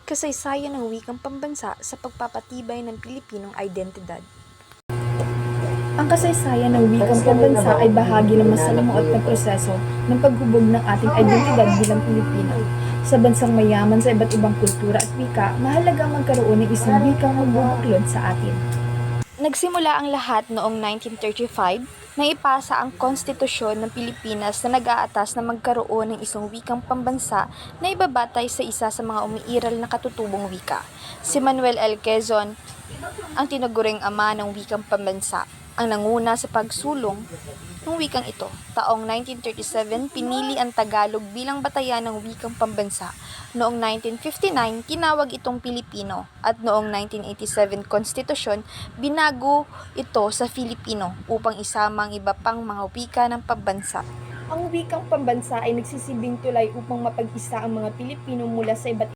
Kasaysayan ng wikang pambansa sa pagpapatibay ng Pilipinong identidad. Ang kasaysayan ng wikang pambansa ay bahagi ng masalimuot na proseso ng paghubog ng ating identidad bilang Pilipino. Sa bansang mayaman sa iba't ibang kultura at wika, mahalaga magkaroon ng isang wikang magbubuklod sa atin. Nagsimula ang lahat noong 1935 nang ipasa ang Konstitusyon ng Pilipinas na nag-aatas na magkaroon ng isang wikang pambansa na ibabatay sa isa sa mga umiiral na katutubong wika. Si Manuel L. Quezon, ang tinuguring ama ng wikang pambansa, ang nanguna sa pagsulong ng wikang ito. Taong 1937, pinili ang Tagalog bilang batayan ng wikang pambansa. Noong 1959, tinawag itong Pilipino at noong 1987 konstitusyon, binago ito sa Filipino upang isama ang iba pang mga wika ng pambansa. Ang wikang pambansa ay nagsisilbing tulay upang mapag-isa ang mga Pilipino mula sa iba't